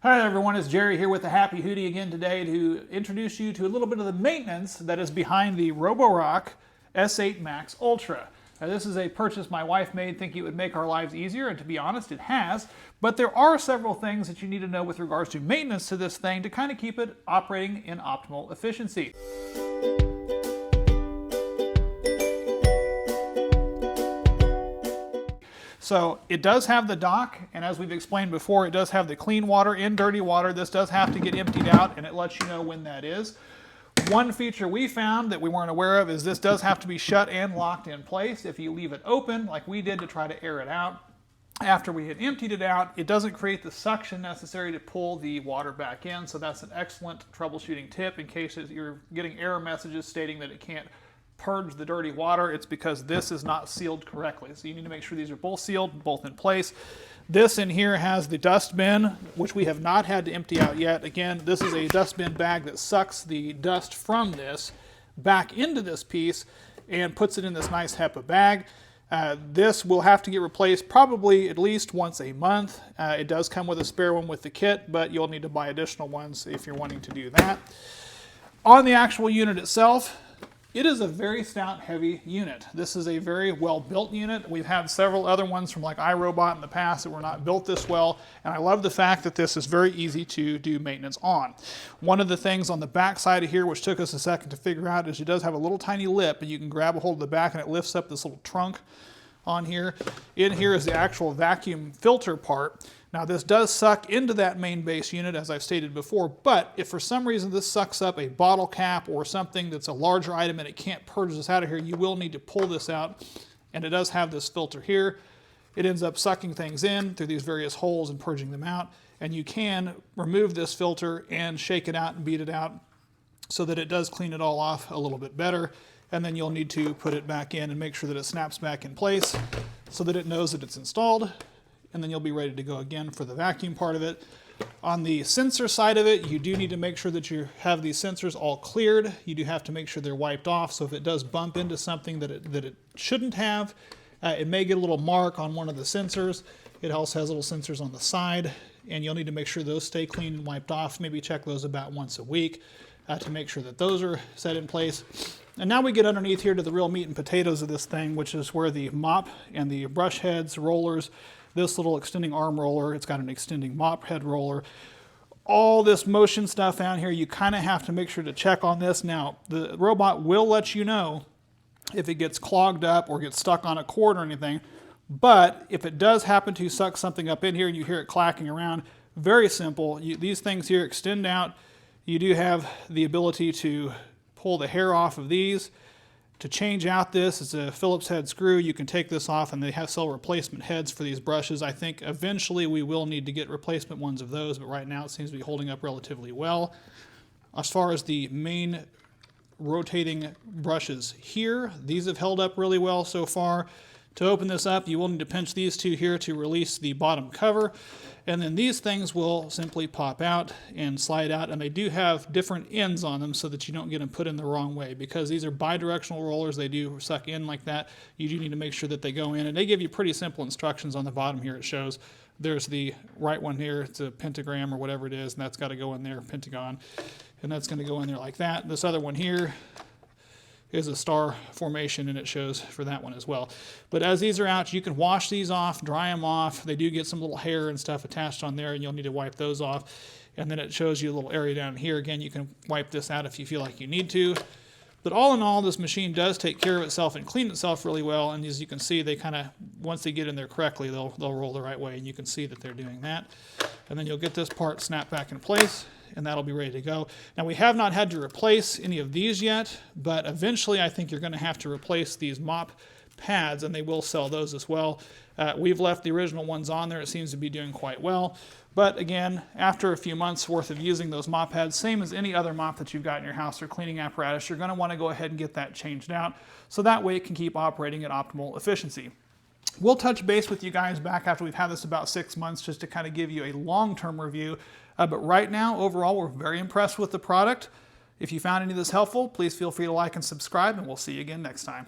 Hi everyone, it's Jerry here with the Happy Hootie again today to introduce you to a little bit of the maintenance that is behind the Roborock S8 Max Ultra. Now, this is a purchase my wife made thinking it would make our lives easier, and to be honest, it has. But there are several things that you need to know with regards to maintenance to this thing to kind of keep it operating in optimal efficiency. So it does have the dock, and as we've explained before, it does have the clean water and dirty water. This does have to get emptied out, and it lets you know when that is. One feature we found that we weren't aware of is this does have to be shut and locked in place. If you leave it open, like we did to try to air it out, after we had emptied it out, it doesn't create the suction necessary to pull the water back in. So that's an excellent troubleshooting tip in case you're getting error messages stating that it can't purge the dirty water. It's because this is not sealed correctly. So you need to make sure these are both sealed, both in place. This in here has the dust bin, which we have not had to empty out yet. Again, this is a dust bin bag that sucks the dust from this back into this piece and puts it in this nice HEPA bag. This will have to get replaced probably at least once a month. It does come with a spare one with the kit, but you'll need to buy additional ones if you're wanting to do that. On the actual unit itself, it is a very stout, heavy unit. This is a very well-built unit. We've had several other ones from like iRobot in the past that were not built this well, and I love the fact that this is very easy to do maintenance on. One of the things on the back side of here, which took us a second to figure out, is it does have a little tiny lip, and you can grab a hold of the back and it lifts up this little trunk on here. In here is the actual vacuum filter part. Now this does suck into that main base unit, as I've stated before, but if for some reason this sucks up a bottle cap or something that's a larger item and it can't purge this out of here, you will need to pull this out, and it does have this filter here. It ends up sucking things in through these various holes and purging them out, and you can remove this filter and shake it out and beat it out so that it does clean it all off a little bit better, and then you'll need to put it back in and make sure that it snaps back in place so that it knows that it's installed, and then you'll be ready to go again for the vacuum part of it. On the sensor side of it, you do need to make sure that you have these sensors all cleared. You do have to make sure they're wiped off, so if it does bump into something that it shouldn't have, it may get a little mark on one of the sensors. It also has little sensors on the side, and you'll need to make sure those stay clean and wiped off. Maybe check those about once a week to make sure that those are set in place. And now we get underneath here to the real meat and potatoes of this thing, which is where the mop and the brush heads, rollers, this little extending arm roller, it's got an extending mop head roller. All this motion stuff down here, you kind of have to make sure to check on this. Now, the robot will let you know if it gets clogged up or gets stuck on a cord or anything, but if it does happen to suck something up in here and you hear it clacking around, very simple. These things here extend out. You do have the ability to pull the hair off of these. To change out this, it's a Phillips head screw. You can take this off, and they sell replacement heads for these brushes. I think eventually we will need to get replacement ones of those, but right now it seems to be holding up relatively well. As far as the main rotating brushes here, these have held up really well so far. To open this up, you will need to pinch these two here to release the bottom cover, and then these things will simply pop out and slide out, and they do have different ends on them so that you don't get them put in the wrong way. Because these are bi-directional rollers, they do suck in like that. You do need to make sure that they go in, and they give you pretty simple instructions on the bottom here. It shows there's the right one here, it's a pentagram or whatever it is, and that's got to go in there, pentagon, and that's going to go in there like that. This other one here is a star formation, and it shows for that one as well. But as these are out, you can wash these off, dry them off. They do get some little hair and stuff attached on there, and you'll need to wipe those off. And then it shows you a little area down here. Again, you can wipe this out if you feel like you need to. But all in all, this machine does take care of itself and clean itself really well. And as you can see, they kind of, once they get in there correctly, they'll roll the right way, and you can see that they're doing that. And then you'll get this part snapped back in place, and that'll be ready to go. Now, we have not had to replace any of these yet, but eventually I think you're going to have to replace these mop pads, and they will sell those as well. We've left the original ones on there. It seems to be doing quite well. But again, after a few months worth of using those mop pads, same as any other mop that you've got in your house or cleaning apparatus, you're going to want to go ahead and get that changed out, so that way it can keep operating at optimal efficiency. We'll touch base with you guys back after we've had this about 6 months just to kind of give you a long-term review. But right now, overall, we're very impressed with the product. If you found any of this helpful, please feel free to like and subscribe, and we'll see you again next time.